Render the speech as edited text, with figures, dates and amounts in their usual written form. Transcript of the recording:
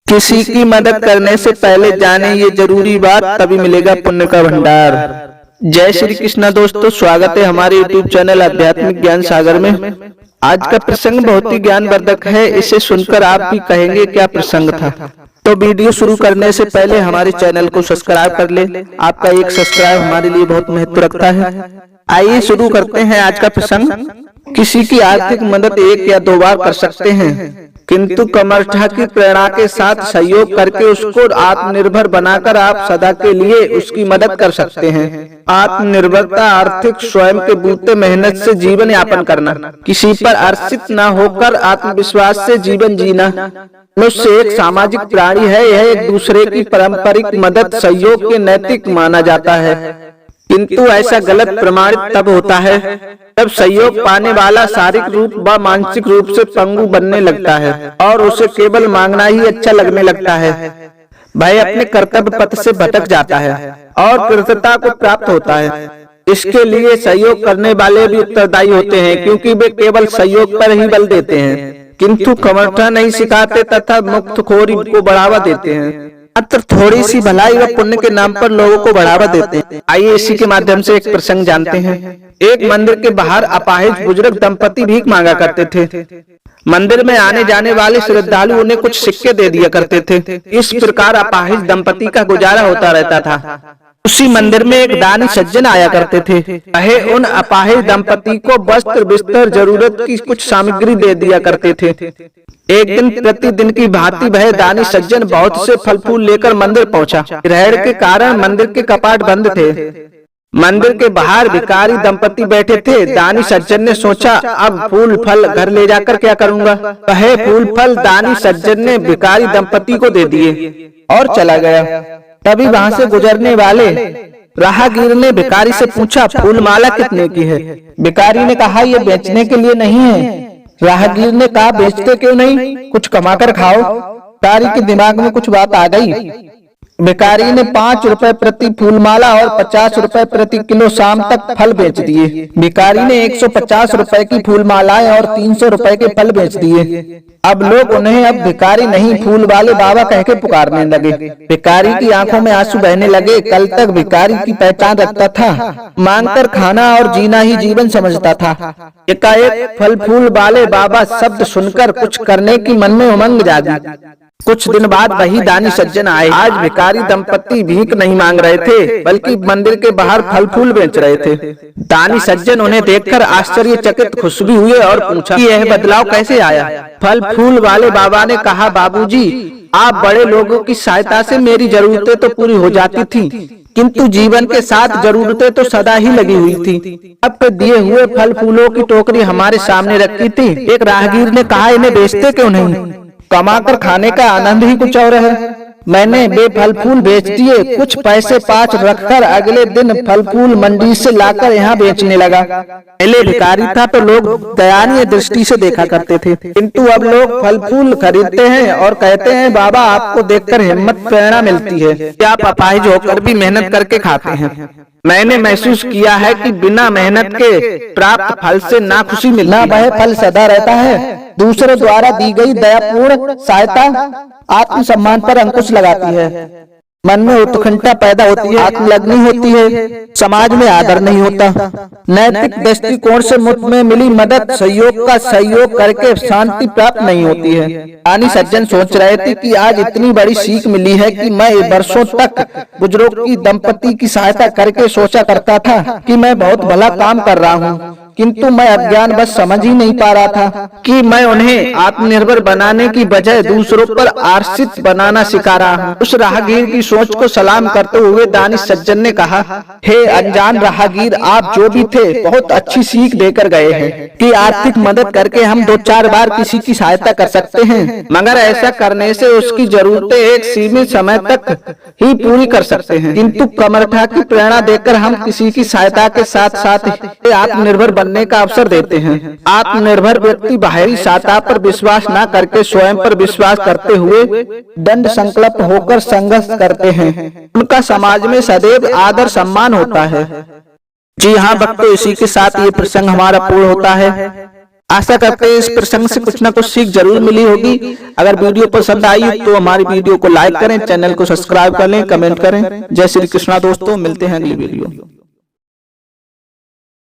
किसी की मदद करने से पहले जाने ये जरूरी बात, तभी मिलेगा पुण्य का भंडार। जय श्री कृष्णा दोस्तों, स्वागत है हमारे YouTube चैनल आध्यात्मिक ज्ञान सागर में। आज का प्रसंग बहुत ही ज्ञानवर्धक है, इसे सुनकर आप भी कहेंगे क्या प्रसंग था। तो वीडियो शुरू करने से पहले हमारे चैनल को सब्सक्राइब कर ले। आपका एक सब्सक्राइब हमारे लिए बहुत महत्व रखता है। आइए शुरू करते हैं आज का प्रसंग। किसी की आर्थिक मदद एक या दो बार कर सकते हैं, किंतु कमरठा की प्रेरणा के साथ सहयोग करके उसको आत्मनिर्भर बनाकर आप सदा के लिए उसकी मदद कर सकते हैं। आत्मनिर्भरता आर्थिक स्वयं के बूते मेहनत से जीवन यापन करना, किसी पर आश्रित न होकर आत्मविश्वास से जीवन जीना। मनुष्य एक सामाजिक प्राणी है, यह एक दूसरे की पारंपरिक मदद सहयोग के नैतिक माना जाता है, किंतु ऐसा गलत प्रमाणित तब होता है जब सहयोग पाने वाला शारीरिक रूप व मानसिक रूप से पंगु बनने लगता है और उसे केवल मांगना ही अच्छा लगने लगता है। वह अपने कर्तव्य पथ से भटक जाता है और कृतज्ञता को प्राप्त होता है। इसके लिए सहयोग करने वाले भी उत्तरदायी होते हैं, क्योंकि वे केवल सहयोग पर ही बल देते हैं, किंतु कमरठा नहीं सिखाते तथा मुक्तखोरी को बढ़ावा देते हैं। मात्र थोड़ी सी भलाई व पुण्य के नाम पर लोगों को बढ़ावा देते हैं। आइए इसी के माध्यम से एक प्रसंग जानते हैं। एक मंदिर के बाहर अपाहिज बुजुर्ग दंपति भीख मांगा करते थे। मंदिर में आने जाने वाले श्रद्धालु उन्हें कुछ सिक्के दे दिया करते थे। इस प्रकार अपाहिज दंपति का गुजारा होता रहता था। उसी मंदिर में एक दानी सज्जन आया करते थे। वह उन अपाहिज दंपति को वस्त्र बिस्तर जरूरत की कुछ सामग्री दे दिया करते थे। एक दिन प्रतिदिन की भांति वह दानी सज्जन बहुत से फल फूल लेकर मंदिर पहुंचा। ग्रहण के कारण मंदिर के कपाट बंद थे। मंदिर के बाहर भिखारी दंपति बैठे थे। दानी सज्जन ने सोचा, अब फूल फल घर ले जाकर क्या करूंगा। वह फूल फल दानी सज्जन ने भिखारी दंपति को दे दिए और चला गया। तभी वहां से गुजरने वाले राहगीर ने भिखारी से पूछा, फूल माला कितने की है। भिखारी ने कहा, यह बेचने के लिए नहीं है। राहगीर ने कहा, बेचते क्यों नहीं, कुछ कमाकर खाओ। भिखारी के दिमाग में कुछ बात आ गई। भिखारी ने 5 रुपए प्रति फूलमाला और 50 रुपए प्रति किलो शाम तक फल बेच दिए। भिखारी ने 150 रुपए की फूलमालाएं और 300 रुपए के फल बेच दिए। अब लोग उन्हें अब भिखारी नहीं फूल वाले बाबा कह के पुकारने लगे। भिखारी की आंखों में आंसू बहने लगे। कल तक भिखारी की पहचान रखता था, मांगकर खाना और जीना ही जीवन समझता था। एकाएक फल फूल वाले बाबा शब्द सुनकर कुछ करने की मन में उमंग जागी। कुछ दिन बाद वही दानी सज्जन आए। आज भिखारी दंपति भीख नहीं मांग रहे थे, बल्कि मंदिर के बाहर फल फूल बेच रहे थे। दानी सज्जन उन्हें देखकर आश्चर्यचकित खुश भी हुए और पूछा कि यह बदलाव कैसे आया। फल फूल वाले बाबा ने कहा, बाबूजी, आप बड़े लोगों की सहायता से मेरी जरूरतें तो पूरी हो जाती थी, किंतु जीवन के साथ जरूरतें तो सदा ही लगी हुई थी। अब तो दिए हुए फल फूलों की टोकरी हमारे सामने रखी थी। एक राहगीर ने कहा, इन्हें बेचते क्यों नहीं, कमाकर खाने का आनंद ही कुछ और है। मैंने वे फल फूल बेच दिए। कुछ पैसे पाँच रखकर अगले दिन फल फूल मंडी से लाकर यहाँ बेचने लगा। पहले भिखारी था तो लोग दयानीय दृष्टि से देखा करते थे, किंतु अब लोग फल फूल खरीदते हैं और कहते हैं, बाबा आपको देखकर हिम्मत प्रेरणा मिलती है कि आप अपाहिज होकर भी मेहनत करके खाते हैं। मैंने महसूस किया है कि बिना मेहनत के प्राप्त फल से ना खुशी मिलना, वह फल सदा रहता है। दूसरे द्वारा दी गई दयापूर्ण सहायता आत्मसम्मान पर अंकुश लगाती है। मन में उत्कंठा पैदा होती है, आत्मलग्नि होती है, समाज में आदर नहीं होता। नैतिक दृष्टिकोण से मुफ्त में मिली मदद सहयोग का सहयोग करके शांति प्राप्त नहीं होती है। दानी सज्जन सोच रहे थे कि आज इतनी बड़ी सीख मिली है कि मैं वर्षों तक बुजुर्गों की दंपति की सहायता करके सोचा करता था कि मैं बहुत भला काम कर रहा हूँ, किंतु मैं अज्ञान बस समझ ही नहीं पा रहा था कि मैं उन्हें आत्मनिर्भर बनाने की बजाय दूसरों पर आश्रित बनाना सिखा रहा हूँ। उस राहगीर की सोच को सलाम करते हुए दानी सज्जन ने कहा, हे अनजान राहगीर, आप जो भी थे बहुत अच्छी सीख देकर गए हैं कि आर्थिक मदद करके हम 2-4 बार किसी की सहायता कर सकते हैं, मगर ऐसा करने से उसकी जरूरतें एक सीमित समय तक ही पूरी कर सकते हैं, किंतु कमरठा की प्रेरणा देकर हम किसी की सहायता के साथ साथ आत्मनिर्भर बनने का अवसर देते हैं। आत्मनिर्भर व्यक्ति बाहरी सहायता पर विश्वास न करके स्वयं पर विश्वास करते हुए दृढ़ संकल्प होकर संघर्ष करते हैं। उनका समाज में सदैव आदर सम्मान होता है। जी हाँ भक्तों, इसी के साथ ये प्रसंग हमारा पूर्ण होता है। आशा करते हैं इस प्रसंग से कुछ ना कुछ सीख जरूर मिली होगी। अगर वीडियो पसंद आई तो हमारी वीडियो को लाइक करें, चैनल को सब्सक्राइब कर लें, कमेंट करें। जय श्री कृष्णा दोस्तों, मिलते हैं अगली वीडियो।